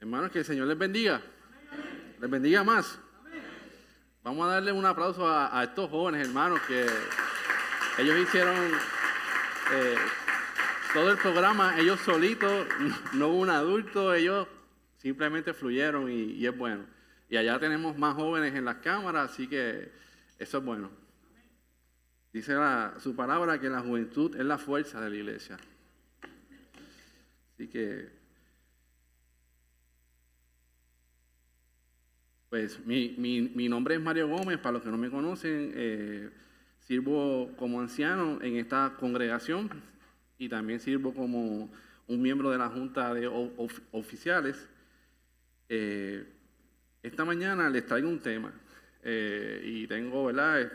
Hermanos, que el Señor les bendiga. Les bendiga más. Vamos a darle un aplauso a estos jóvenes, hermanos, que ellos hicieron todo el programa, ellos solitos, no hubo un adulto, ellos simplemente fluyeron y es bueno. Y allá tenemos más jóvenes en las cámaras, así que eso es bueno. Dice su palabra que la juventud es la fuerza de la iglesia. Así que, pues mi nombre es Mario Gómez, para los que no me conocen, sirvo como anciano en esta congregación y también sirvo como un miembro de la Junta de Oficiales. Esta mañana les traigo un tema y tengo, ¿verdad?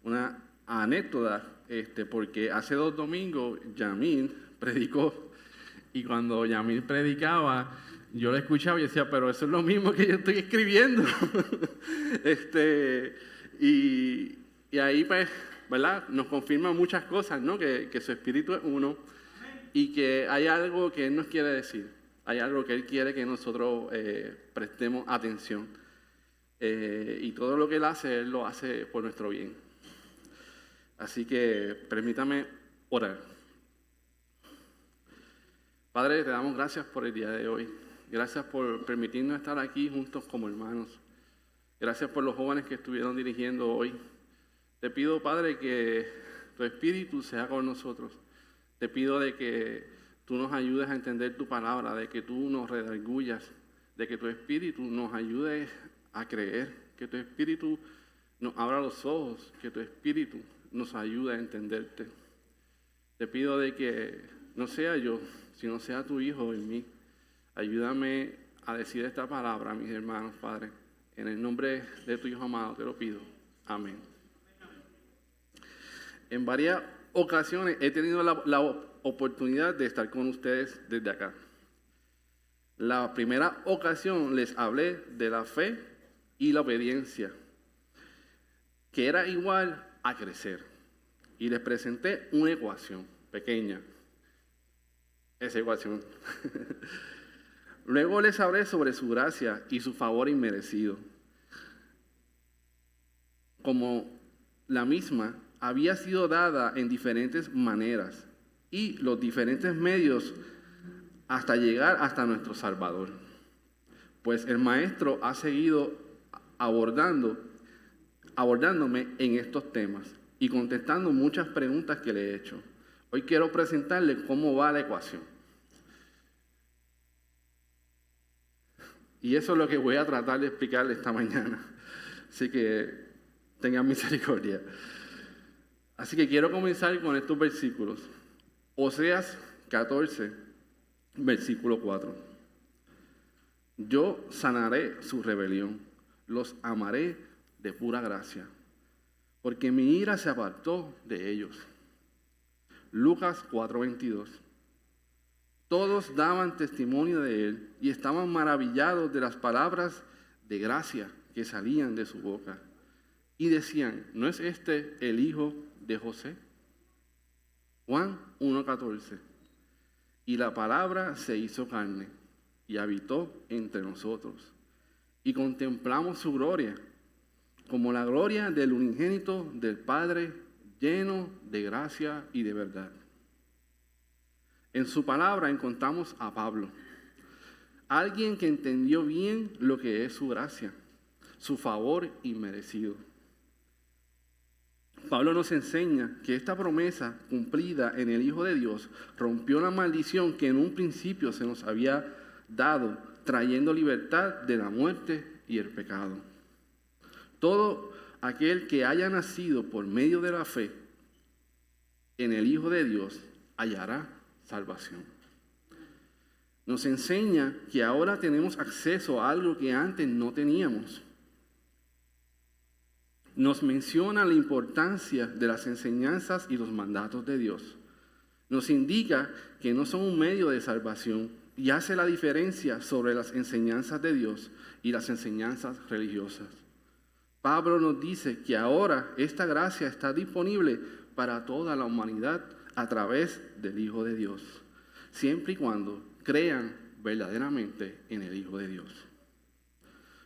Una anécdota, porque hace 2 domingos Yamil predicó y cuando Yamil predicaba yo lo escuchaba y decía, pero eso es lo mismo que yo estoy escribiendo. Y ahí pues, ¿verdad? Nos confirma muchas cosas, ¿no? Que su espíritu es uno y que hay algo que Él nos quiere decir. Hay algo que Él quiere que nosotros prestemos atención. Y todo lo que Él lo hace por nuestro bien. Así que permítame orar. Padre, te damos gracias por el día de hoy. Gracias por permitirnos estar aquí juntos como hermanos. Gracias por los jóvenes que estuvieron dirigiendo hoy. Te pido, Padre, que tu Espíritu sea con nosotros. Te pido de que tú nos ayudes a entender tu palabra, de que tú nos redargullas, de que tu Espíritu nos ayude a creer, que tu Espíritu nos abra los ojos, que tu Espíritu nos ayude a entenderte. Te pido de que no sea yo, sino sea tu Hijo en mí. Ayúdame a decir esta palabra, mis hermanos, Padre. En el nombre de tu Hijo amado te lo pido. Amén. En varias ocasiones he tenido la oportunidad de estar con ustedes desde acá. La primera ocasión les hablé de la fe y la obediencia, que era igual a crecer. Y les presenté una ecuación pequeña. Esa ecuación. Luego les hablé sobre su gracia y su favor inmerecido. Como la misma había sido dada en diferentes maneras y los diferentes medios hasta llegar hasta nuestro Salvador. Pues el Maestro ha seguido abordándome en estos temas y contestando muchas preguntas que le he hecho. Hoy quiero presentarles cómo va la ecuación. Y eso es lo que voy a tratar de explicarles esta mañana. Así que tengan misericordia. Así que quiero comenzar con estos versículos. Oseas 14, versículo 4. Yo sanaré su rebelión, los amaré de pura gracia, porque mi ira se apartó de ellos. Lucas 4:22. Todos daban testimonio de él y estaban maravillados de las palabras de gracia que salían de su boca. Y decían, ¿no es este el hijo de José? Juan 1:14. Y la palabra se hizo carne y habitó entre nosotros. Y contemplamos su gloria, como la gloria del unigénito del Padre, lleno de gracia y de verdad. En su palabra encontramos a Pablo, alguien que entendió bien lo que es su gracia, su favor inmerecido. Pablo nos enseña que esta promesa cumplida en el Hijo de Dios rompió la maldición que en un principio se nos había dado, trayendo libertad de la muerte y el pecado. Todo aquel que haya nacido por medio de la fe en el Hijo de Dios hallará salvación. Nos enseña que ahora tenemos acceso a algo que antes no teníamos. Nos menciona la importancia de las enseñanzas y los mandatos de Dios. Nos indica que no son un medio de salvación y hace la diferencia sobre las enseñanzas de Dios y las enseñanzas religiosas. Pablo nos dice que ahora esta gracia está disponible para toda la humanidad a través del Hijo de Dios, siempre y cuando crean verdaderamente en el Hijo de Dios.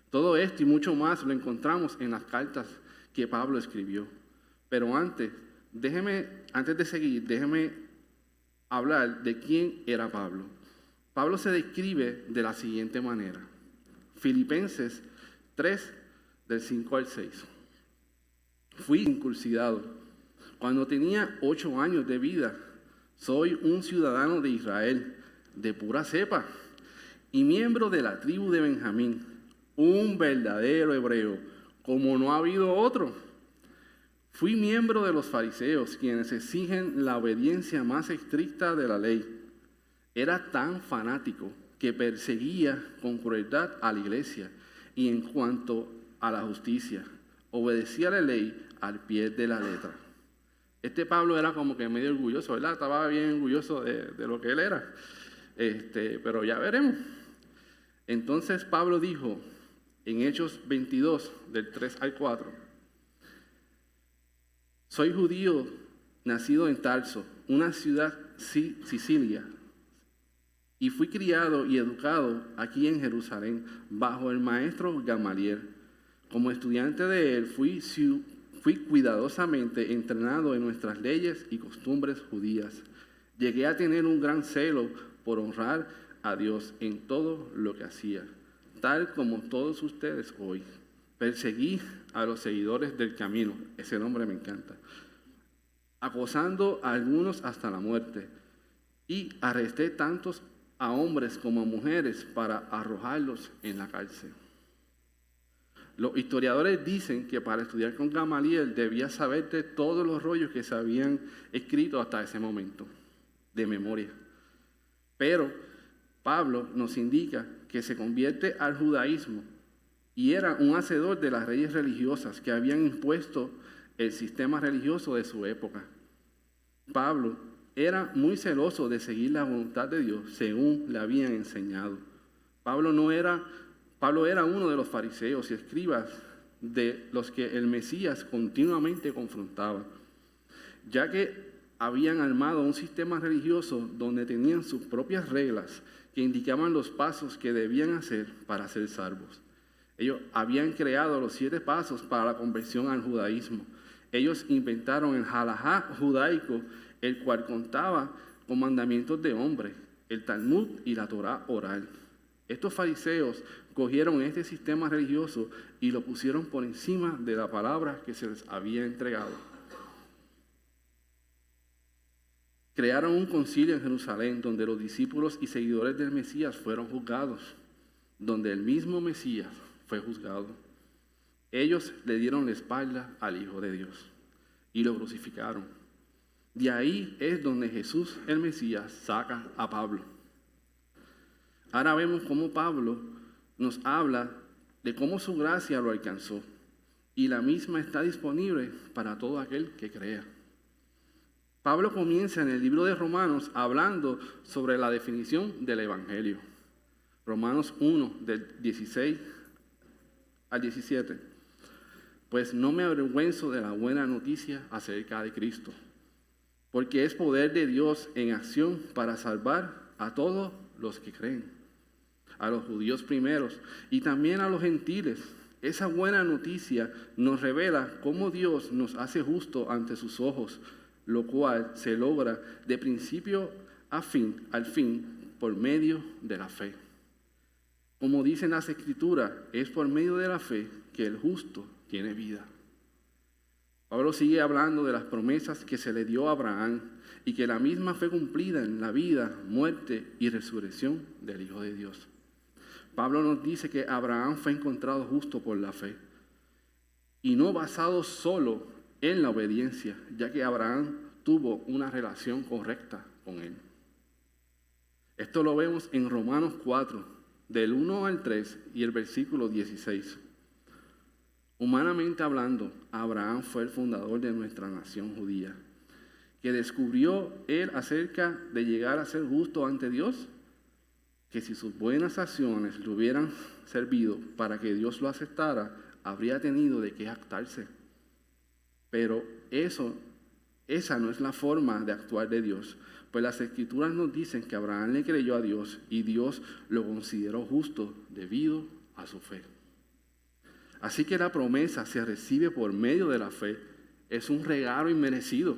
Todo esto y mucho más lo encontramos en las cartas que Pablo escribió. Pero antes de seguir, déjeme hablar de quién era Pablo. Pablo se describe de la siguiente manera. Filipenses 3, del 5 al 6. Fui circuncidado cuando tenía 8 años de vida. Soy un ciudadano de Israel, de pura cepa, y miembro de la tribu de Benjamín, un verdadero hebreo, como no ha habido otro. Fui miembro de los fariseos, quienes exigen la obediencia más estricta de la ley. Era tan fanático que perseguía con crueldad a la iglesia, y en cuanto a la justicia, obedecía la ley al pie de la letra. Este Pablo era como que medio orgulloso, ¿verdad? Estaba bien orgulloso de lo que él era. Pero ya veremos. Entonces Pablo dijo en Hechos 22, del 3 al 4, soy judío nacido en Tarso, una ciudad Sicilia, y fui criado y educado aquí en Jerusalén bajo el maestro Gamaliel. Como estudiante de él fui cuidadosamente entrenado en nuestras leyes y costumbres judías. Llegué a tener un gran celo por honrar a Dios en todo lo que hacía, tal como todos ustedes hoy. Perseguí a los seguidores del camino, ese nombre me encanta, acosando a algunos hasta la muerte, y arresté tantos a hombres como a mujeres para arrojarlos en la cárcel. Los historiadores dicen que para estudiar con Gamaliel debía saberte todos los rollos que se habían escrito hasta ese momento, de memoria. Pero Pablo nos indica que se convierte al judaísmo y era un hacedor de las leyes religiosas que habían impuesto el sistema religioso de su época. Pablo era muy celoso de seguir la voluntad de Dios según le habían enseñado. Pablo era uno de los fariseos y escribas de los que el Mesías continuamente confrontaba, ya que habían armado un sistema religioso donde tenían sus propias reglas que indicaban los pasos que debían hacer para ser salvos. Ellos habían creado los 7 pasos para la conversión al judaísmo. Ellos inventaron el halajá judaico, el cual contaba con mandamientos de hombre, el Talmud y la Torá oral. Estos fariseos cogieron este sistema religioso y lo pusieron por encima de la palabra que se les había entregado. Crearon un concilio en Jerusalén donde los discípulos y seguidores del Mesías fueron juzgados, donde el mismo Mesías fue juzgado. Ellos le dieron la espalda al Hijo de Dios y lo crucificaron. De ahí es donde Jesús, el Mesías, saca a Pablo. Ahora vemos cómo Pablo nos habla de cómo su gracia lo alcanzó y la misma está disponible para todo aquel que crea. Pablo comienza en el libro de Romanos hablando sobre la definición del Evangelio. Romanos 1, del 16 al 17. Pues no me avergüenzo de la buena noticia acerca de Cristo, porque es poder de Dios en acción para salvar a todos los que creen, a los judíos primeros y también a los gentiles. Esa buena noticia nos revela cómo Dios nos hace justo ante sus ojos, lo cual se logra de principio al fin, por medio de la fe. Como dicen las Escrituras, es por medio de la fe que el justo tiene vida. Pablo sigue hablando de las promesas que se le dio a Abraham y que la misma fue cumplida en la vida, muerte y resurrección del Hijo de Dios. Pablo nos dice que Abraham fue encontrado justo por la fe y no basado solo en la obediencia, ya que Abraham tuvo una relación correcta con él. Esto lo vemos en Romanos 4, del 1 al 3 y el versículo 16. Humanamente hablando, Abraham fue el fundador de nuestra nación judía, que descubrió él acerca de llegar a ser justo ante Dios, que si sus buenas acciones le hubieran servido para que Dios lo aceptara, habría tenido de qué jactarse. Pero eso Esa no es la forma de actuar de Dios, pues las Escrituras nos dicen que Abraham le creyó a Dios y Dios lo consideró justo debido a su fe. Así que la promesa se recibe por medio de la fe, es un regalo inmerecido.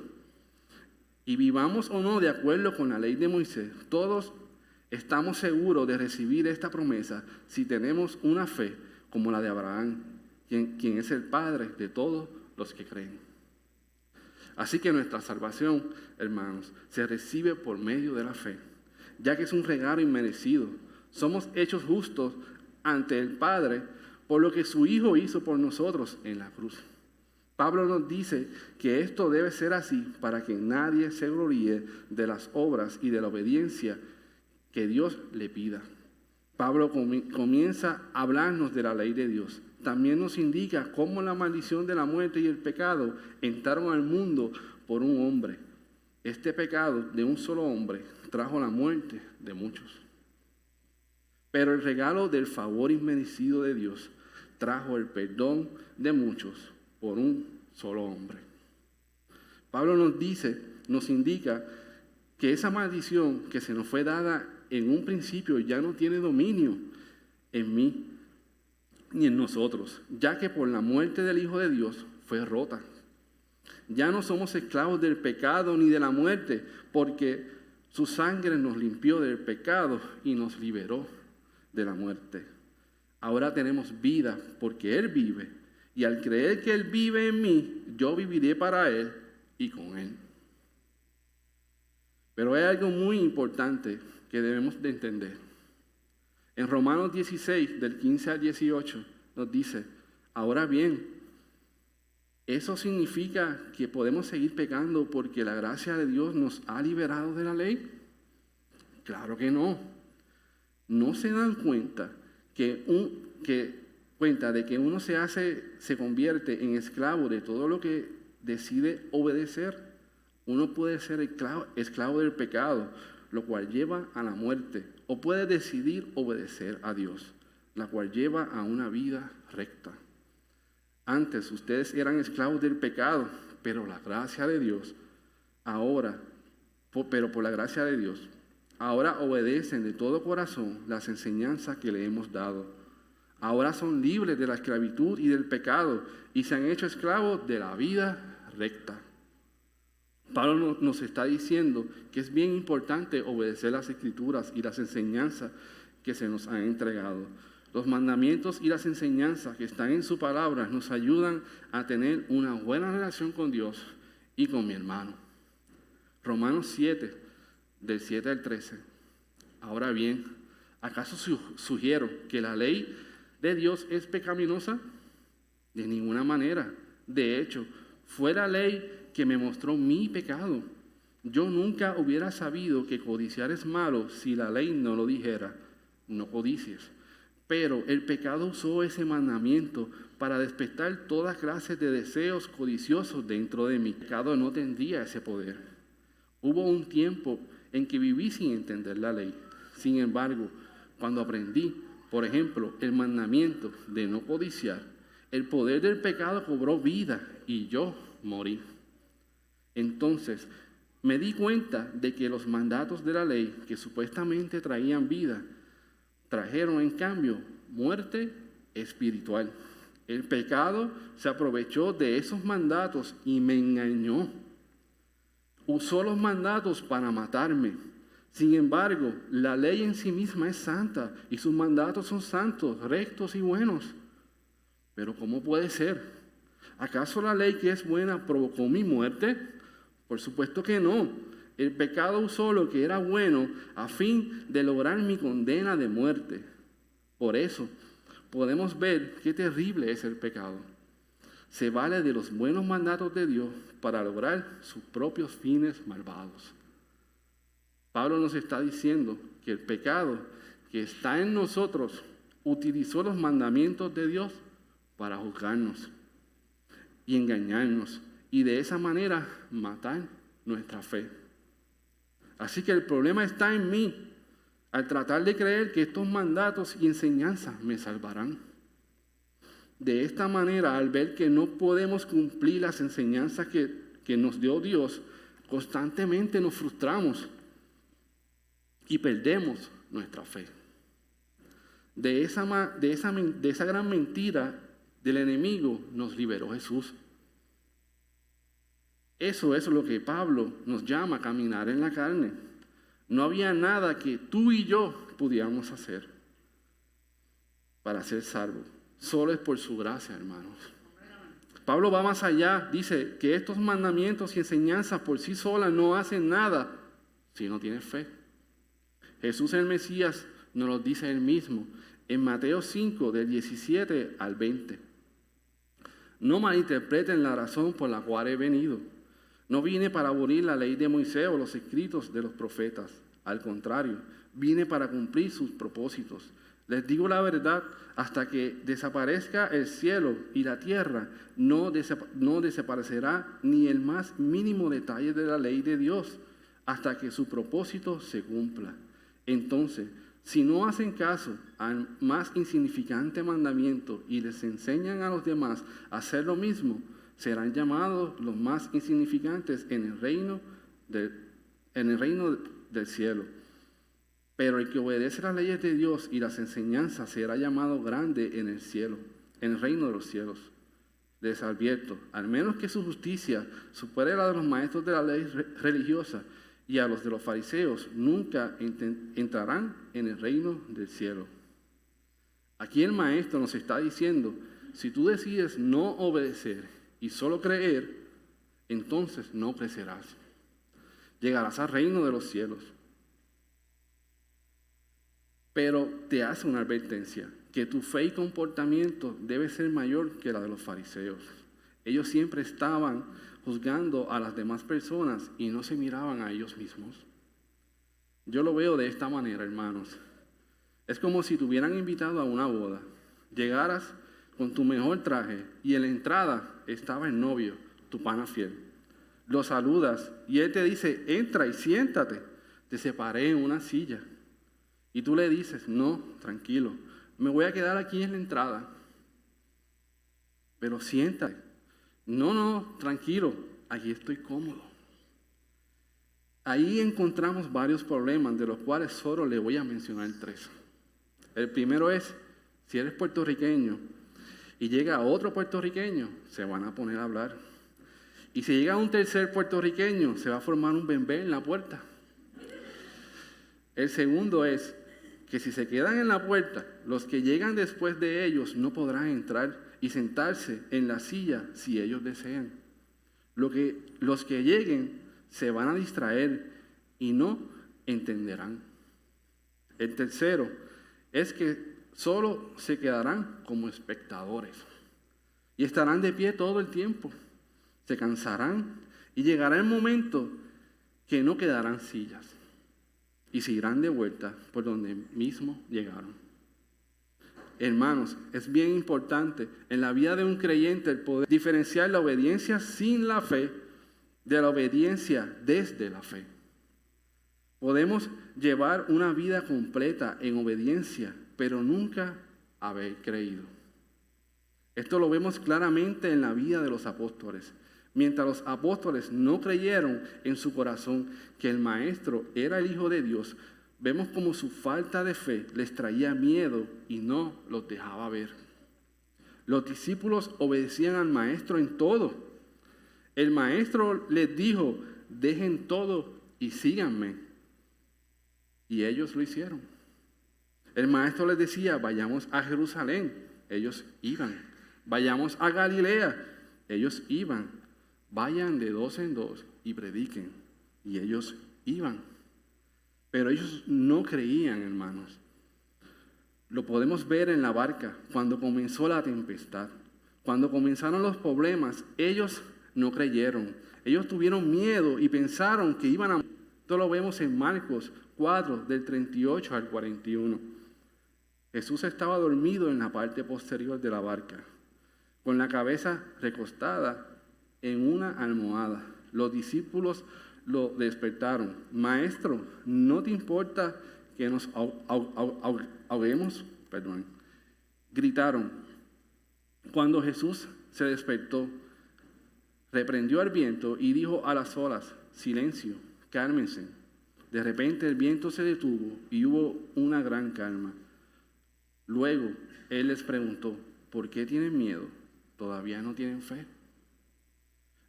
Y vivamos o no de acuerdo con la ley de Moisés, todos estamos seguros de recibir esta promesa si tenemos una fe como la de Abraham, quien es el padre de todos los que creen. Así que nuestra salvación, hermanos, se recibe por medio de la fe, ya que es un regalo inmerecido. Somos hechos justos ante el Padre por lo que su Hijo hizo por nosotros en la cruz. Pablo nos dice que esto debe ser así para que nadie se gloríe de las obras y de la obediencia que Dios le pida. Pablo comienza a hablarnos de la ley de Dios. También nos indica cómo la maldición de la muerte y el pecado entraron al mundo por un hombre. Este pecado de un solo hombre trajo la muerte de muchos. Pero el regalo del favor inmerecido de Dios trajo el perdón de muchos por un solo hombre. Pablo nos indica que esa maldición que se nos fue dada en un principio ya no tiene dominio en mí ni en nosotros, ya que por la muerte del Hijo de Dios fue rota. Ya no somos esclavos del pecado ni de la muerte, porque su sangre nos limpió del pecado y nos liberó de la muerte. Ahora tenemos vida porque Él vive, y al creer que Él vive en mí, yo viviré para Él y con Él. Pero hay algo muy importante que debemos de entender. En Romanos 16, del 15 al 18, nos dice, ahora bien, ¿eso significa que podemos seguir pecando porque la gracia de Dios nos ha liberado de la ley? Claro que no. ¿No se dan cuenta de que uno se convierte en esclavo de todo lo que decide obedecer? Uno puede ser esclavo del pecado, lo cual lleva a la muerte, o puede decidir obedecer a Dios, la cual lleva a una vida recta. Antes ustedes eran esclavos del pecado, pero por la gracia de Dios, ahora obedecen de todo corazón las enseñanzas que le hemos dado. Ahora son libres de la esclavitud y del pecado y se han hecho esclavos de la vida recta. Pablo nos está diciendo que es bien importante obedecer las Escrituras y las enseñanzas que se nos han entregado. Los mandamientos y las enseñanzas que están en su palabra nos ayudan a tener una buena relación con Dios y con mi hermano. Romanos 7, del 7 al 13. Ahora bien, ¿acaso sugiero que la ley de Dios es pecaminosa? De ninguna manera. De hecho, fue la ley que me mostró mi pecado. Yo nunca hubiera sabido que codiciar es malo si la ley no lo dijera, no codicies. Pero el pecado usó ese mandamiento para despertar toda clase de deseos codiciosos dentro de mí. El pecado no tendría ese poder. Hubo un tiempo en que viví sin entender la ley. Sin embargo, cuando aprendí, por ejemplo, el mandamiento de no codiciar, el poder del pecado cobró vida y yo morí. Entonces, me di cuenta de que los mandatos de la ley que supuestamente traían vida, trajeron en cambio muerte espiritual. El pecado se aprovechó de esos mandatos y me engañó. Usó los mandatos para matarme. Sin embargo, la ley en sí misma es santa y sus mandatos son santos, rectos y buenos. Pero ¿cómo puede ser? ¿Acaso la ley que es buena provocó mi muerte? Por supuesto que no. El pecado usó lo que era bueno a fin de lograr mi condena de muerte. Por eso podemos ver qué terrible es el pecado. Se vale de los buenos mandatos de Dios para lograr sus propios fines malvados. Pablo nos está diciendo que el pecado que está en nosotros utilizó los mandamientos de Dios para juzgarnos y engañarnos y de esa manera matar nuestra fe. Así que el problema está en mí al tratar de creer que estos mandatos y enseñanzas me salvarán. De esta manera, al ver que no podemos cumplir las enseñanzas que que nos dio Dios, constantemente nos frustramos y perdemos nuestra fe. De esa gran mentira del enemigo nos liberó Jesús. Eso es lo que Pablo nos llama a caminar en la carne. No había nada que tú y yo pudiéramos hacer para ser salvos. Solo es por su gracia, hermanos. Pablo va más allá. Dice que estos mandamientos y enseñanzas por sí solas no hacen nada si no tienes fe. Jesús el Mesías nos lo dice él mismo en Mateo 5, del 17 al 20. No malinterpreten la razón por la cual he venido. No vine para abolir la ley de Moisés o los escritos de los profetas. Al contrario, vine para cumplir sus propósitos. Les digo la verdad, hasta que desaparezca el cielo y la tierra, no desaparecerá ni el más mínimo detalle de la ley de Dios, hasta que su propósito se cumpla. Entonces, si no hacen caso al más insignificante mandamiento y les enseñan a los demás a hacer lo mismo, serán llamados los más insignificantes en el reino del cielo. Pero el que obedece las leyes de Dios y las enseñanzas será llamado grande en el cielo, en el reino de los cielos. Les advierto, al menos que su justicia supere la de los maestros de la ley religiosa y a los de los fariseos, nunca entrarán en el reino del cielo. Aquí el maestro nos está diciendo, si tú decides no obedecer y solo creer, entonces no crecerás. Llegarás al reino de los cielos. Pero te hace una advertencia, que tu fe y comportamiento debe ser mayor que la de los fariseos. Ellos siempre estaban juzgando a las demás personas y no se miraban a ellos mismos. Yo lo veo de esta manera, hermanos. Es como si te hubieran invitado a una boda. Llegaras con tu mejor traje y en la entrada estaba el novio, tu pana fiel. Lo saludas y él te dice, entra y siéntate. Te separé en una silla. Y tú le dices, no, tranquilo, me voy a quedar aquí en la entrada. Pero siéntate. No, tranquilo, aquí estoy cómodo. Ahí encontramos varios problemas, de los cuales solo le voy a mencionar 3. El primero es, si eres puertorriqueño y llega otro puertorriqueño, se van a poner a hablar. Y si llega un tercer puertorriqueño, se va a formar un bembé en la puerta. El segundo es que si se quedan en la puerta, los que llegan después de ellos no podrán entrar y sentarse en la silla si ellos desean. Los que lleguen se van a distraer y no entenderán. El tercero es que solo se quedarán como espectadores y estarán de pie todo el tiempo. Se cansarán y llegará el momento que no quedarán sillas y se irán de vuelta por donde mismo llegaron. Hermanos, es bien importante en la vida de un creyente el poder diferenciar la obediencia sin la fe de la obediencia desde la fe. Podemos llevar una vida completa en obediencia, pero nunca haber creído. Esto lo vemos claramente en la vida de los apóstoles. Mientras los apóstoles no creyeron en su corazón que el Maestro era el Hijo de Dios, vemos como su falta de fe les traía miedo y no los dejaba ver. Los discípulos obedecían al Maestro en todo. El Maestro les dijo, dejen todo y síganme. Y ellos lo hicieron. El Maestro les decía, vayamos a Jerusalén. Ellos iban. Vayamos a Galilea. Ellos iban. Vayan de 2 en 2 y prediquen. Y ellos iban. Pero ellos no creían, hermanos. Lo podemos ver en la barca cuando comenzó la tempestad. Cuando comenzaron los problemas, ellos no creyeron. Ellos tuvieron miedo y pensaron que iban a morir. Esto lo vemos en Marcos 4, del 38 al 41. Jesús estaba dormido en la parte posterior de la barca, con la cabeza recostada en una almohada. Los discípulos lo despertaron. Maestro, ¿no te importa que nos ahoguemos? Gritaron. Cuando Jesús se despertó, reprendió al viento y dijo a las olas: silencio, cálmense. De repente el viento se detuvo y hubo una gran calma. Luego él les preguntó: ¿por qué tienen miedo? ¿Todavía no tienen fe?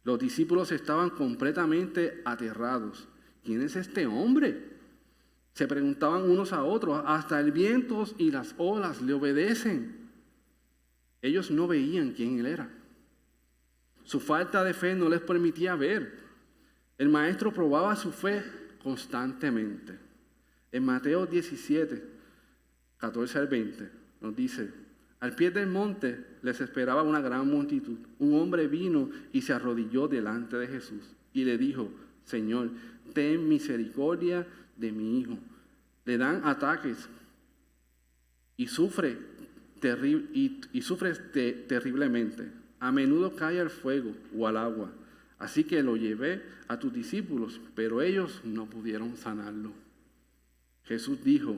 Los discípulos estaban completamente aterrados. ¿Quién es este hombre?, se preguntaban unos a otros. Hasta el viento y las olas le obedecen. Ellos no veían quién él era. Su falta de fe no les permitía ver. El maestro probaba su fe constantemente. En Mateo 17, 14 al 20, nos dice: al pie del monte les esperaba una gran multitud. Un hombre vino y se arrodilló delante de Jesús y le dijo: Señor, ten misericordia de mi hijo. Le dan ataques y sufre terriblemente. A menudo cae al fuego o al agua. Así que lo llevé a tus discípulos, pero ellos no pudieron sanarlo. Jesús dijo: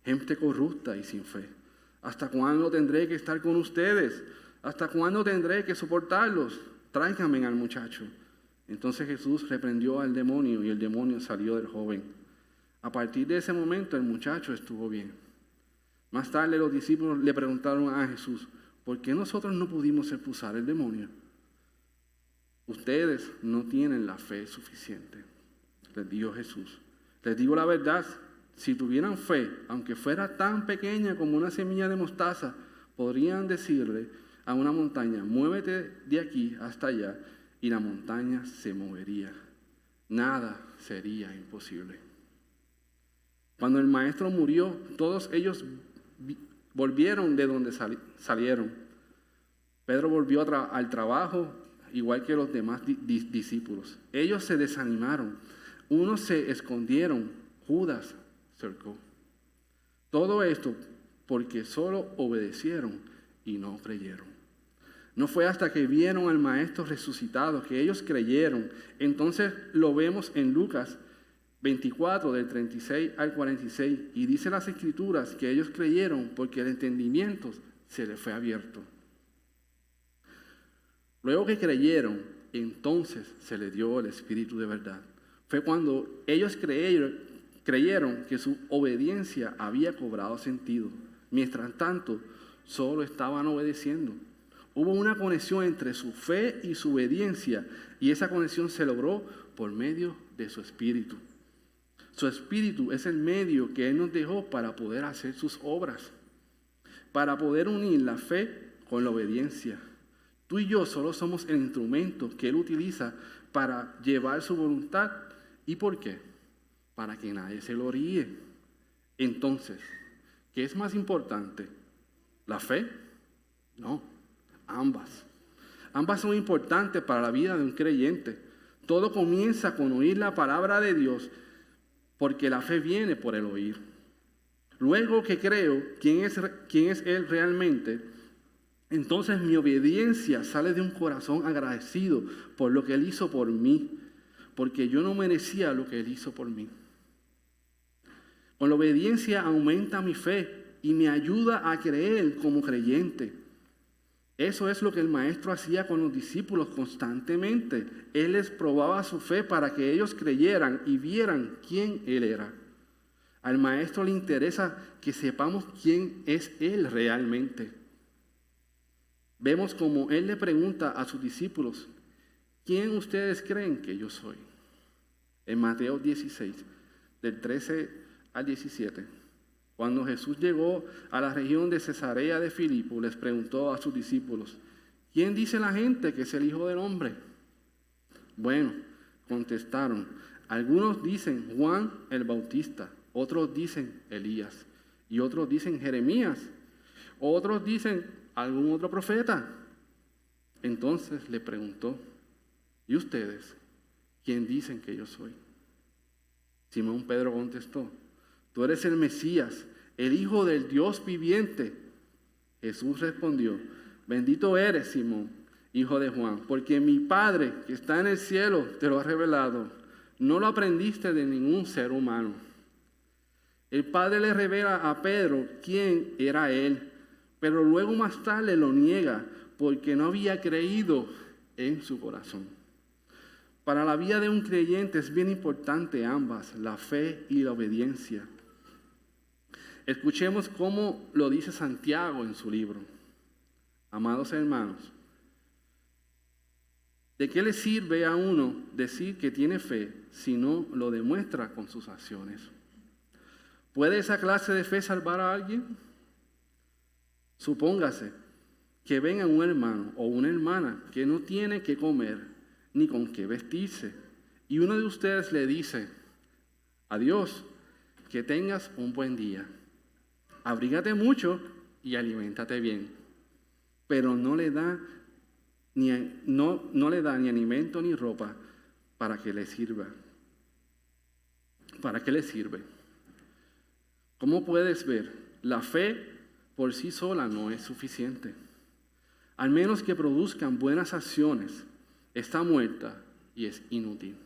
gente corrupta y sin fe, ¿hasta cuándo tendré que estar con ustedes? ¿Hasta cuándo tendré que soportarlos? Tráiganme al muchacho. Entonces Jesús reprendió al demonio y el demonio salió del joven. A partir de ese momento el muchacho estuvo bien. Más tarde los discípulos le preguntaron a Jesús: ¿por qué nosotros no pudimos expulsar el demonio? Ustedes no tienen la fe suficiente, les dijo Jesús. Les digo la verdad, si tuvieran fe, aunque fuera tan pequeña como una semilla de mostaza, podrían decirle a una montaña: muévete de aquí hasta allá, y la montaña se movería. Nada sería imposible. Cuando el maestro murió, todos ellos volvieron de donde salieron. Pedro volvió al trabajo, igual que los demás discípulos. Ellos se desanimaron. Unos se escondieron. Judas cercó. Todo esto porque solo obedecieron y no creyeron. No fue hasta que vieron al maestro resucitado que ellos creyeron. Entonces lo vemos en Lucas 24, del 36 al 46, y dice las Escrituras que ellos creyeron porque el entendimiento se les fue abierto. Luego que creyeron, entonces se les dio el Espíritu de verdad. Fue cuando ellos creyeron que su obediencia había cobrado sentido. Mientras tanto, solo estaban obedeciendo. Hubo una conexión entre su fe y su obediencia, y esa conexión se logró por medio de su Espíritu. Su Espíritu es el medio que Él nos dejó para poder hacer sus obras, para poder unir la fe con la obediencia. Tú y yo solo somos el instrumento que Él utiliza para llevar su voluntad. ¿Y por qué? Para que nadie se gloríe. Entonces, ¿qué es más importante? ¿La fe? No, ambas. Ambas son importantes para la vida de un creyente. Todo comienza con oír la palabra de Dios, porque la fe viene por el oír. Luego que creo quién es Él realmente, entonces mi obediencia sale de un corazón agradecido por lo que Él hizo por mí, porque yo no merecía lo que Él hizo por mí. Con la obediencia aumenta mi fe y me ayuda a creer como creyente. Eso es lo que el maestro hacía con los discípulos constantemente. Él les probaba su fe para que ellos creyeran y vieran quién Él era. Al maestro le interesa que sepamos quién es Él realmente. Vemos como Él le pregunta a sus discípulos: ¿quién ustedes creen que yo soy? En Mateo 16, del 13 al 17. Cuando Jesús llegó a la región de Cesarea de Filipo, les preguntó a sus discípulos: ¿quién dice la gente que es el Hijo del Hombre? Bueno, contestaron: algunos dicen Juan el Bautista, otros dicen Elías, y otros dicen Jeremías, otros dicen algún otro profeta. Entonces le preguntó: ¿y ustedes quién dicen que yo soy? Simón Pedro contestó: tú eres el Mesías, el Hijo del Dios viviente. Jesús respondió: bendito eres, Simón, hijo de Juan, porque mi Padre que está en el cielo te lo ha revelado. No lo aprendiste de ningún ser humano. El Padre le revela a Pedro quién era Él, pero luego más tarde lo niega porque no había creído en su corazón. Para la vida de un creyente es bien importante ambas, la fe y la obediencia. Escuchemos cómo lo dice Santiago en su libro. Amados hermanos, ¿de qué le sirve a uno decir que tiene fe si no lo demuestra con sus acciones? ¿Puede esa clase de fe salvar a alguien? Supóngase que venga un hermano o una hermana que no tiene qué comer ni con qué vestirse, y uno de ustedes le dice: adiós, que tengas un buen día, abrígate mucho y aliméntate bien, pero no le da ni alimento ni ropa. ¿Para qué le sirva? ¿Para qué le sirve? Como puedes ver, la fe por sí sola no es suficiente. Al menos que produzcan buenas acciones, está muerta y es inútil.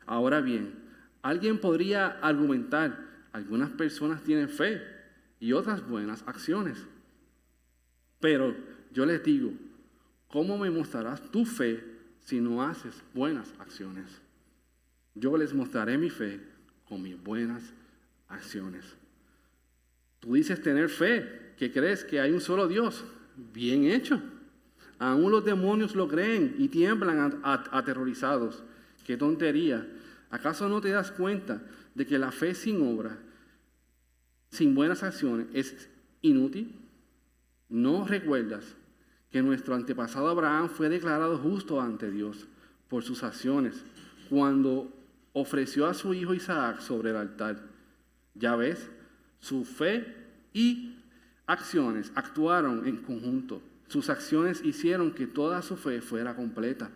Ahora bien, alguien podría argumentar: algunas personas tienen fe y otras buenas acciones. Pero yo les digo, ¿cómo me mostrarás tu fe si no haces buenas acciones? Yo les mostraré mi fe con mis buenas acciones. Tú dices tener fe, que crees que hay un solo Dios. Bien hecho. Aún los demonios lo creen y tiemblan aterrorizados. ¡Qué tontería! ¿Acaso no te das cuenta de que la fe sin obra, sin buenas acciones, es inútil? ¿No recuerdas que nuestro antepasado Abraham fue declarado justo ante Dios por sus acciones cuando ofreció a su hijo Isaac sobre el altar? Ya ves, su fe y acciones actuaron en conjunto. Sus acciones hicieron que toda su fe fuera completa.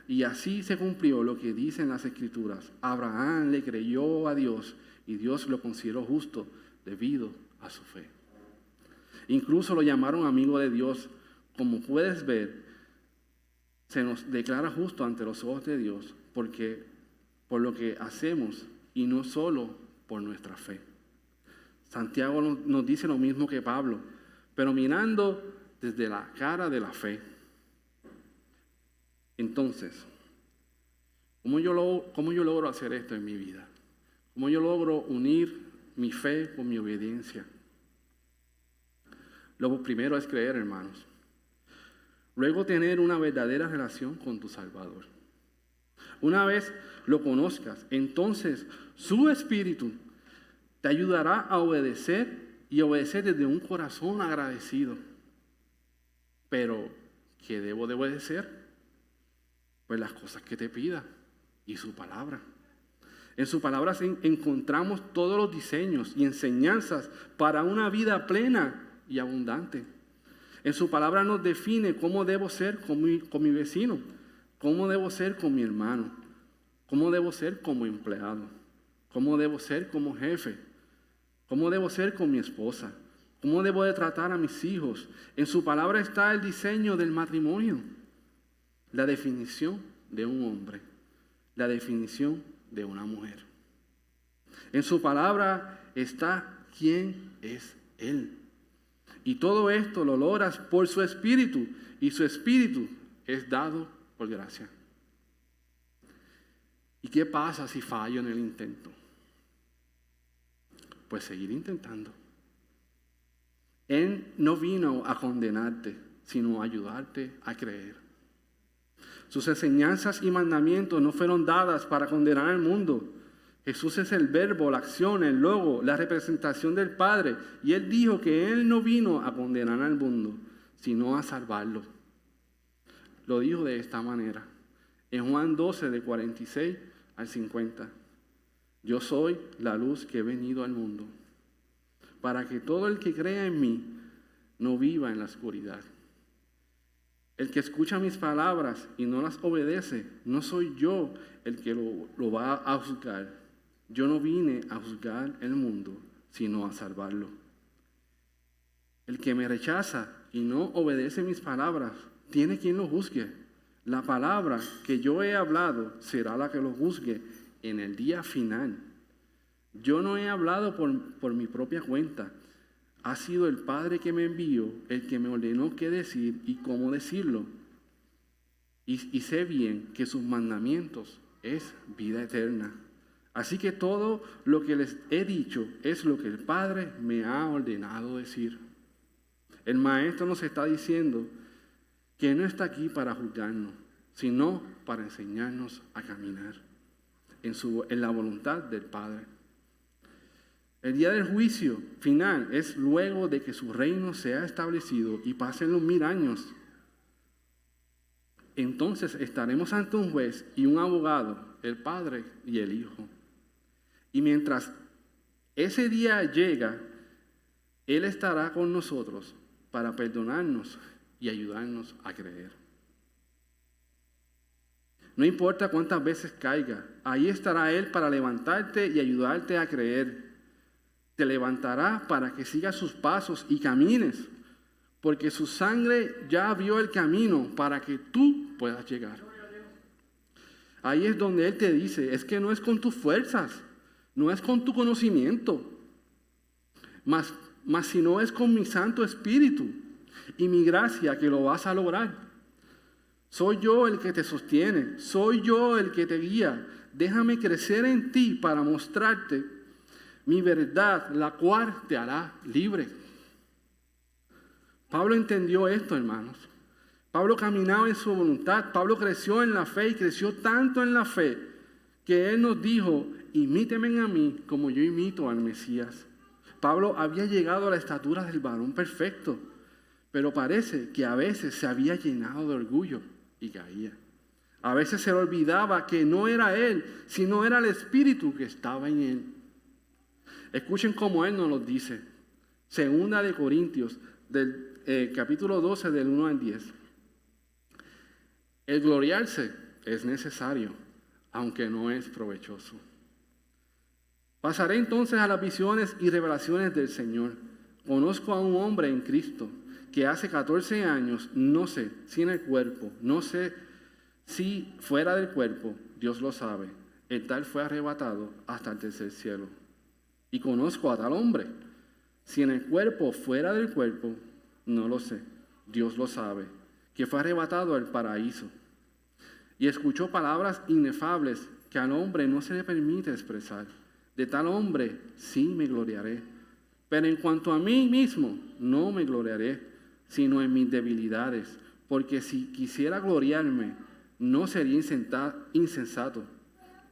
Y así se cumplió lo que dicen las Escrituras. Abraham le creyó a Dios y Dios lo consideró justo debido a su fe. Incluso lo llamaron amigo de Dios. Como puedes ver, se nos declara justo ante los ojos de Dios porque por lo que hacemos y no solo por nuestra fe. Santiago nos dice lo mismo que Pablo, pero mirando desde la cara de la fe. Entonces, ¿cómo yo logro hacer esto en mi vida? ¿Cómo yo logro unir mi fe con mi obediencia? Lo primero es creer, hermanos. Luego, tener una verdadera relación con tu Salvador. Una vez lo conozcas, entonces su Espíritu te ayudará a obedecer y obedecer desde un corazón agradecido. Pero, ¿qué debo de obedecer? Pues las cosas que te pida y su palabra. En su palabra encontramos todos los diseños y enseñanzas para una vida plena y abundante. En su palabra nos define cómo debo ser con mi vecino, cómo debo ser con mi hermano, cómo debo ser como empleado, cómo debo ser como jefe, cómo debo ser con mi esposa, cómo debo de tratar a mis hijos. En su palabra está el diseño del matrimonio, la definición de un hombre, la definición de una mujer. En su palabra está quién es Él. Y todo esto lo logras por su Espíritu, y su Espíritu es dado por gracia. ¿Y qué pasa si fallo en el intento? Pues seguir intentando. Él no vino a condenarte, sino a ayudarte a creer. Sus enseñanzas y mandamientos no fueron dadas para condenar al mundo. Jesús es el verbo, la acción, el logo, la representación del Padre. Y Él dijo que Él no vino a condenar al mundo, sino a salvarlo. Lo dijo de esta manera. En Juan 12, de 46 al 50. Yo soy la luz que he venido al mundo, para que todo el que crea en mí no viva en la oscuridad. El que escucha mis palabras y no las obedece, no soy yo el que lo va a juzgar. Yo no vine a juzgar el mundo, sino a salvarlo. El que me rechaza y no obedece mis palabras, tiene quien lo juzgue. La palabra que yo he hablado será la que lo juzgue en el día final. Yo no he hablado por mi propia cuenta. Ha sido el Padre que me envió el que me ordenó qué decir y cómo decirlo. y sé bien que sus mandamientos es vida eterna. Así que todo lo que les he dicho es lo que el Padre me ha ordenado decir. El Maestro nos está diciendo que no está aquí para juzgarnos, sino para enseñarnos a caminar en la voluntad del Padre. El día del juicio final es luego de que su reino sea establecido y pasen los 1000 años. Entonces estaremos ante un juez y un abogado, el Padre y el Hijo. Y mientras ese día llega, Él estará con nosotros para perdonarnos y ayudarnos a creer. No importa cuántas veces caiga, ahí estará Él para levantarte y ayudarte a creer. Te levantará para que sigas sus pasos y camines, porque su sangre ya abrió el camino para que tú puedas llegar. Ahí es donde Él te dice, es que no es con tus fuerzas, no es con tu conocimiento, mas si no es con mi Santo Espíritu y mi gracia que lo vas a lograr. Soy yo el que te sostiene, soy yo el que te guía. Déjame crecer en ti para mostrarte mi verdad, la cual te hará libre. Pablo entendió esto, hermanos. Pablo caminaba en su voluntad. Pablo creció en la fe y creció tanto en la fe que él nos dijo, imítenme a mí como yo imito al Mesías. Pablo había llegado a la estatura del varón perfecto, pero parece que a veces se había llenado de orgullo y caía. A veces se le olvidaba que no era él, sino era el Espíritu que estaba en él. Escuchen cómo él nos lo dice. Segunda de Corintios, del capítulo 12, del 1 al 10. El gloriarse es necesario, aunque no es provechoso. Pasaré entonces a las visiones y revelaciones del Señor. Conozco a un hombre en Cristo que hace 14 años, no sé si en el cuerpo, no sé si fuera del cuerpo, Dios lo sabe, el tal fue arrebatado hasta el tercer cielo. Y conozco a tal hombre, si en el cuerpo o fuera del cuerpo, no lo sé, Dios lo sabe, que fue arrebatado al paraíso. Y escuchó palabras inefables que al hombre no se le permite expresar. De tal hombre sí me gloriaré. Pero en cuanto a mí mismo, no me gloriaré, sino en mis debilidades. Porque si quisiera gloriarme, no sería insensato,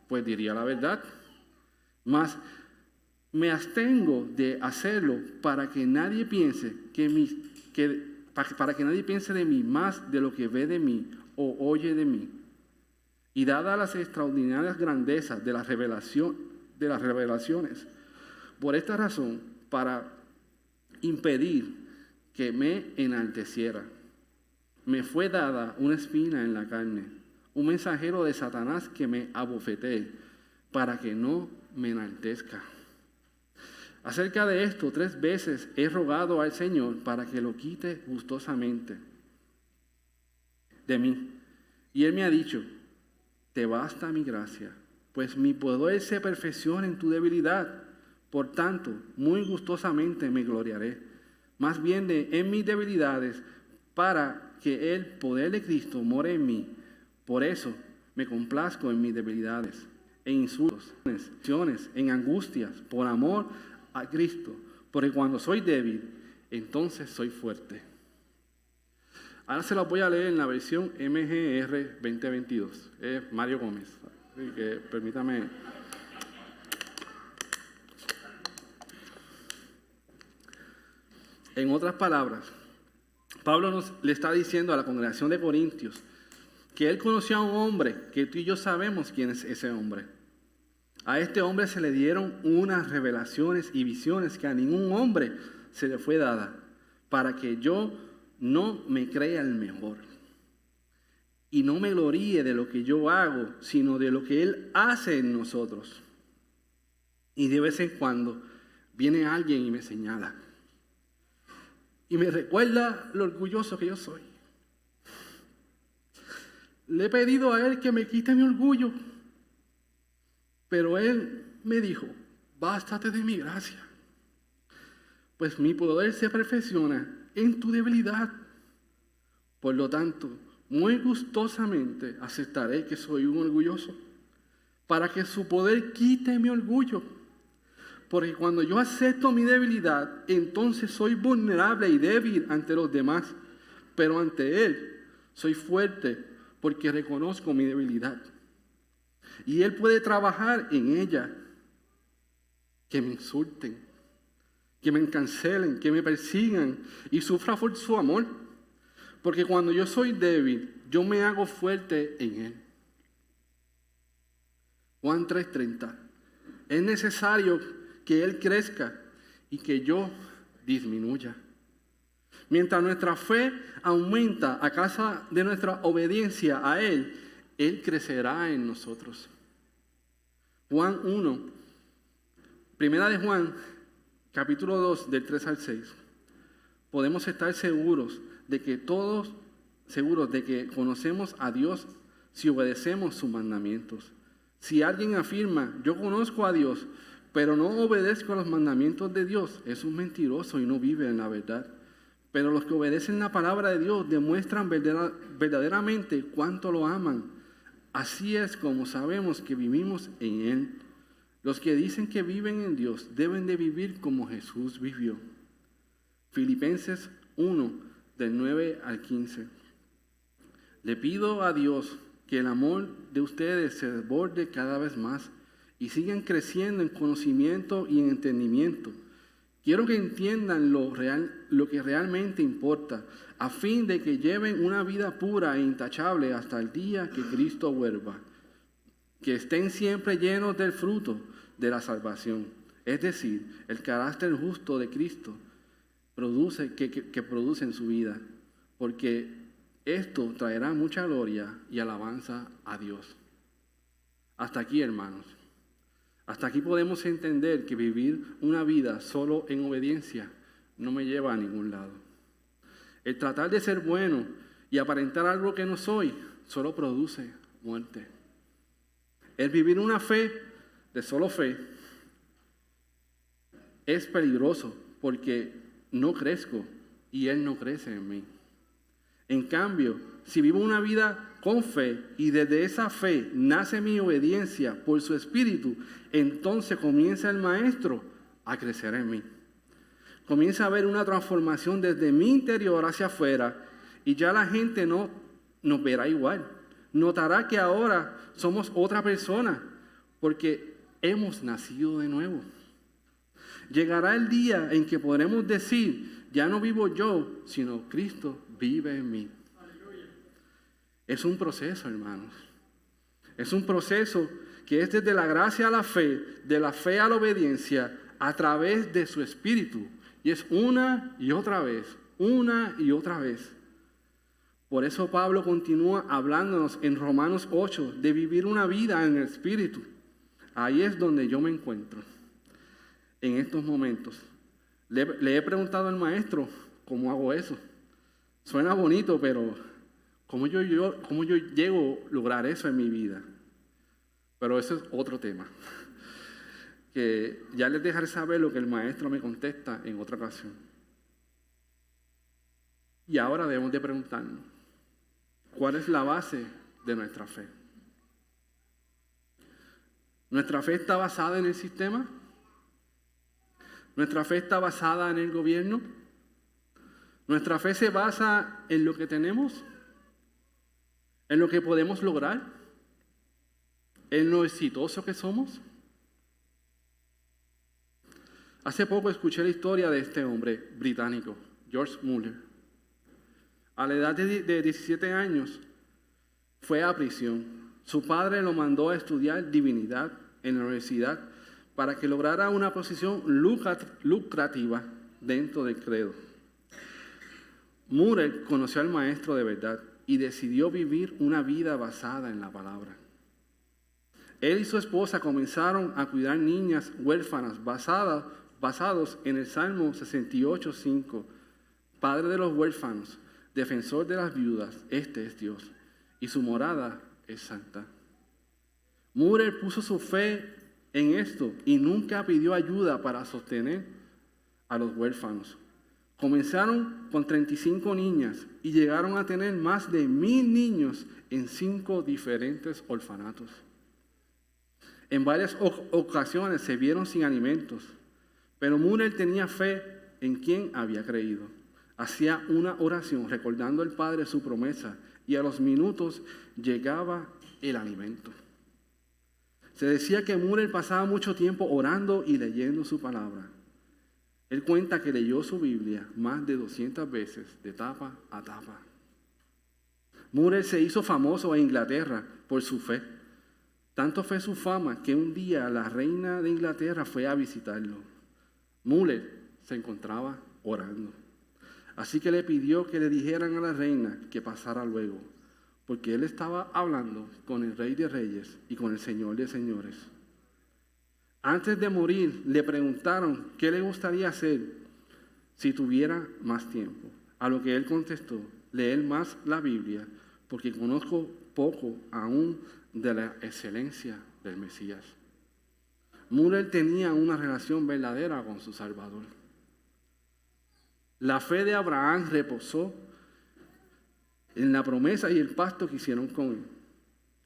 pues diría la verdad. Mas me abstengo de hacerlo para que nadie piense para que nadie piense de mí más de lo que ve de mí o oye de mí. Y dadas las extraordinarias grandezas de las revelaciones, por esta razón, para impedir que me enalteciera, me fue dada una espina en la carne, un mensajero de Satanás que me abofetee, para que no me enaltezca. Acerca de esto, 3 veces he rogado al Señor para que lo quite gustosamente de mí. Y Él me ha dicho, te basta mi gracia, pues mi poder se perfecciona en tu debilidad. Por tanto, muy gustosamente me gloriaré, más bien en mis debilidades, para que el poder de Cristo more en mí. Por eso me complazco en mis debilidades, en insultos, en angustias, por amor a Cristo, porque cuando soy débil, entonces soy fuerte. Ahora se las voy a leer en la versión MGR 2022. Es Mario Gómez. Así que permítame. En otras palabras, Pablo le está diciendo a la congregación de Corintios que él conoció a un hombre, que tú y yo sabemos quién es ese hombre. A este hombre se le dieron unas revelaciones y visiones que a ningún hombre se le fue dada, para que yo no me crea el mejor y no me gloríe de lo que yo hago, sino de lo que Él hace en nosotros. Y de vez en cuando viene alguien y me señala y me recuerda lo orgulloso que yo soy. Le he pedido a Él que me quite mi orgullo, pero Él me dijo, bástate de mi gracia, pues mi poder se perfecciona en tu debilidad. Por lo tanto, muy gustosamente aceptaré que soy un orgulloso, para que su poder quite mi orgullo. Porque cuando yo acepto mi debilidad, entonces soy vulnerable y débil ante los demás, pero ante Él soy fuerte porque reconozco mi debilidad. Y Él puede trabajar en ella. Que me insulten, que me cancelen, que me persigan y sufra por su amor. Porque cuando yo soy débil, yo me hago fuerte en Él. Juan 3:30. Es necesario que Él crezca y que yo disminuya. Mientras nuestra fe aumenta a causa de nuestra obediencia a Él, Él crecerá en nosotros. Juan 1, Primera de Juan, capítulo 2, del 3 al 6. Podemos estar seguros de que conocemos a Dios si obedecemos sus mandamientos. Si alguien afirma, yo conozco a Dios, pero no obedezco a los mandamientos de Dios, es un mentiroso y no vive en la verdad. Pero los que obedecen la palabra de Dios demuestran verdaderamente cuánto lo aman. Así es como sabemos que vivimos en Él. Los que dicen que viven en Dios deben de vivir como Jesús vivió. Filipenses 1, del 9 al 15. Le pido a Dios que el amor de ustedes se desborde cada vez más y sigan creciendo en conocimiento y en entendimiento. Quiero que entiendan lo que realmente importa, a fin de que lleven una vida pura e intachable hasta el día que Cristo vuelva. Que estén siempre llenos del fruto de la salvación, es decir, el carácter justo de Cristo que produce en su vida, porque esto traerá mucha gloria y alabanza a Dios. Hasta aquí, hermanos. Hasta aquí podemos entender que vivir una vida solo en obediencia no me lleva a ningún lado. El tratar de ser bueno y aparentar algo que no soy solo produce muerte. El vivir una fe de solo fe es peligroso porque no crezco y Él no crece en mí. En cambio, si vivo una vida con fe y desde esa fe nace mi obediencia por su Espíritu, entonces comienza el Maestro a crecer en mí. Comienza a haber una transformación desde mi interior hacia afuera y ya la gente no nos verá igual. Notará que ahora somos otra persona porque hemos nacido de nuevo. Llegará el día en que podremos decir, ya no vivo yo, sino Cristo vive en mí. Es un proceso, hermanos. Es un proceso que es desde la gracia a la fe, de la fe a la obediencia, a través de su Espíritu. Y es una y otra vez, una y otra vez. Por eso Pablo continúa hablándonos en Romanos 8 de vivir una vida en el Espíritu. Ahí es donde yo me encuentro en estos momentos. Le he preguntado al maestro, ¿cómo hago eso? Suena bonito, pero ¿cómo yo llego a lograr eso en mi vida? Pero eso es otro tema. Que ya les dejaré saber lo que el maestro me contesta en otra ocasión. Y ahora debemos de preguntarnos, ¿cuál es la base de nuestra fe? ¿Nuestra fe está basada en el sistema? ¿Nuestra fe está basada en el gobierno? ¿Nuestra fe se basa en lo que tenemos? ¿En lo que podemos lograr? ¿En lo exitoso que somos? Hace poco escuché la historia de este hombre británico, George Muller. A la edad de 17 años fue a prisión. Su padre lo mandó a estudiar divinidad en la universidad para que lograra una posición lucrativa dentro del credo. Muller conoció al maestro de verdad y decidió vivir una vida basada en la palabra. Él y su esposa comenzaron a cuidar niñas huérfanas basados en el Salmo 68:5. Padre de los huérfanos, defensor de las viudas, este es Dios, y su morada es santa. Muller puso su fe en esto y nunca pidió ayuda para sostener a los huérfanos. Comenzaron con 35 niñas y llegaron a tener más de 1,000 niños en 5 diferentes orfanatos. En varias ocasiones se vieron sin alimentos, pero Muller tenía fe en quien había creído. Hacía una oración recordando al Padre su promesa y a los minutos llegaba el alimento. Se decía que Muller pasaba mucho tiempo orando y leyendo su palabra. Él cuenta que leyó su Biblia más de 200 veces, de tapa a tapa. Muller se hizo famoso en Inglaterra por su fe. Tanto fue su fama que un día la reina de Inglaterra fue a visitarlo. Muller se encontraba orando. Así que le pidió que le dijeran a la reina que pasara luego, porque él estaba hablando con el Rey de Reyes y con el Señor de Señores. Antes de morir, le preguntaron qué le gustaría hacer si tuviera más tiempo. A lo que él contestó, leer más la Biblia, porque conozco poco aún de la excelencia del Mesías. Muller tenía una relación verdadera con su Salvador. La fe de Abraham reposó en la promesa y el pacto que hicieron con él.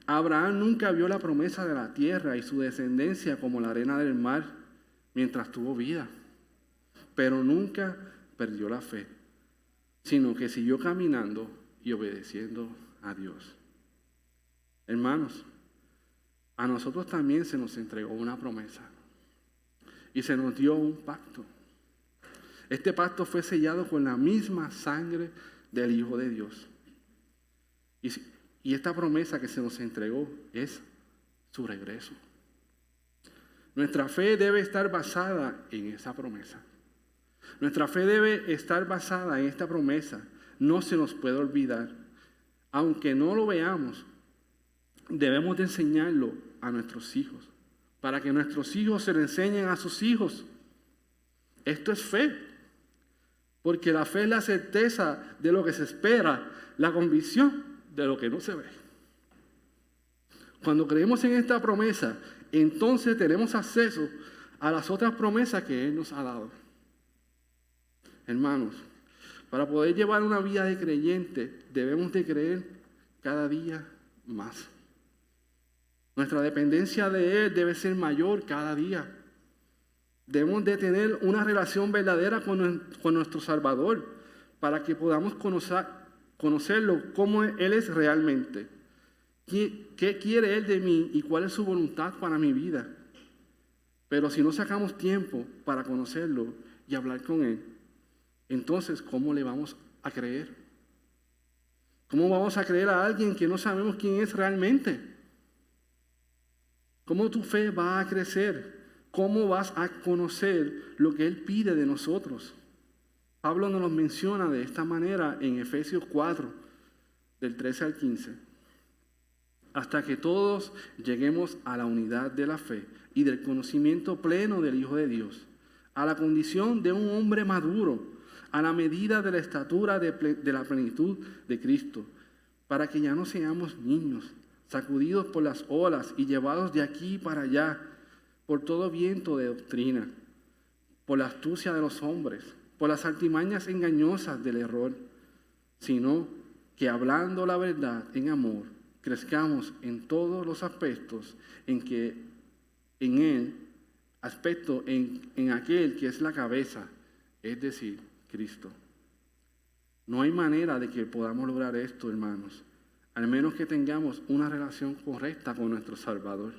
Abraham nunca vio la promesa de la tierra y su descendencia como la arena del mar mientras tuvo vida, pero nunca perdió la fe, sino que siguió caminando y obedeciendo a Dios. Hermanos, a nosotros también se nos entregó una promesa y se nos dio un pacto. Este pacto fue sellado con la misma sangre del Hijo de Dios. Y esta promesa que se nos entregó es su regreso. Nuestra fe debe estar basada en esa promesa. Nuestra fe debe estar basada en esta promesa. No se nos puede olvidar. Aunque no lo veamos, debemos de enseñarlo a nuestros hijos, para que nuestros hijos se lo enseñen a sus hijos. Esto es fe, porque la fe es la certeza de lo que se espera, la convicción de lo que no se ve. Cuando creemos en esta promesa, entonces tenemos acceso a las otras promesas que Él nos ha dado. Hermanos, para poder llevar una vida de creyente, debemos de creer cada día más. Nuestra dependencia de Él debe ser mayor cada día. Debemos de tener una relación verdadera con nuestro Salvador para que podamos conocerlo como Él es realmente. ¿Qué quiere Él de mí y cuál es su voluntad para mi vida? Pero si no sacamos tiempo para conocerlo y hablar con Él, entonces, ¿cómo le vamos a creer? ¿Cómo vamos a creer a alguien que no sabemos quién es realmente? ¿Cómo tu fe va a crecer? ¿Cómo vas a conocer lo que Él pide de nosotros? Pablo nos lo menciona de esta manera en Efesios 4, del 13 al 15. Hasta que todos lleguemos a la unidad de la fe y del conocimiento pleno del Hijo de Dios, a la condición de un hombre maduro, a la medida de la estatura de la plenitud de Cristo, para que ya no seamos niños, sacudidos por las olas y llevados de aquí para allá, por todo viento de doctrina, por la astucia de los hombres, por las artimañas engañosas del error, sino que hablando la verdad en amor, crezcamos en todos los aspectos en aquel que es la cabeza, es decir, Cristo. No hay manera de que podamos lograr esto, hermanos, al menos que tengamos una relación correcta con nuestro Salvador.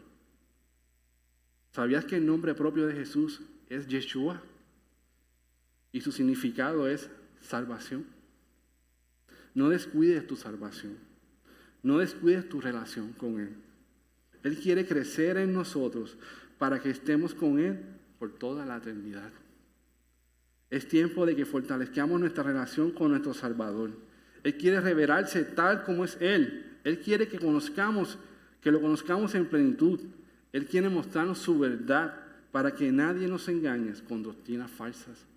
¿Sabías que el nombre propio de Jesús es Yeshua? Y su significado es salvación. No descuides tu salvación. No descuides tu relación con Él. Él quiere crecer en nosotros para que estemos con Él por toda la eternidad. Es tiempo de que fortalezcamos nuestra relación con nuestro Salvador. Él quiere revelarse tal como es Él. Él quiere que lo conozcamos en plenitud. Él quiere mostrarnos su verdad para que nadie nos engañe con doctrinas falsas.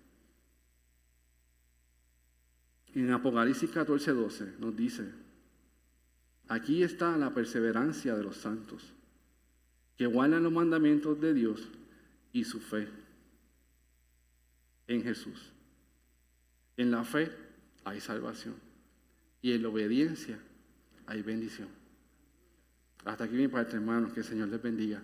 En Apocalipsis 14:12 nos dice: aquí está la perseverancia de los santos, que guardan los mandamientos de Dios y su fe en Jesús. En la fe hay salvación. Y en la obediencia hay bendición. Hasta aquí mi parte, hermanos. Que el Señor les bendiga.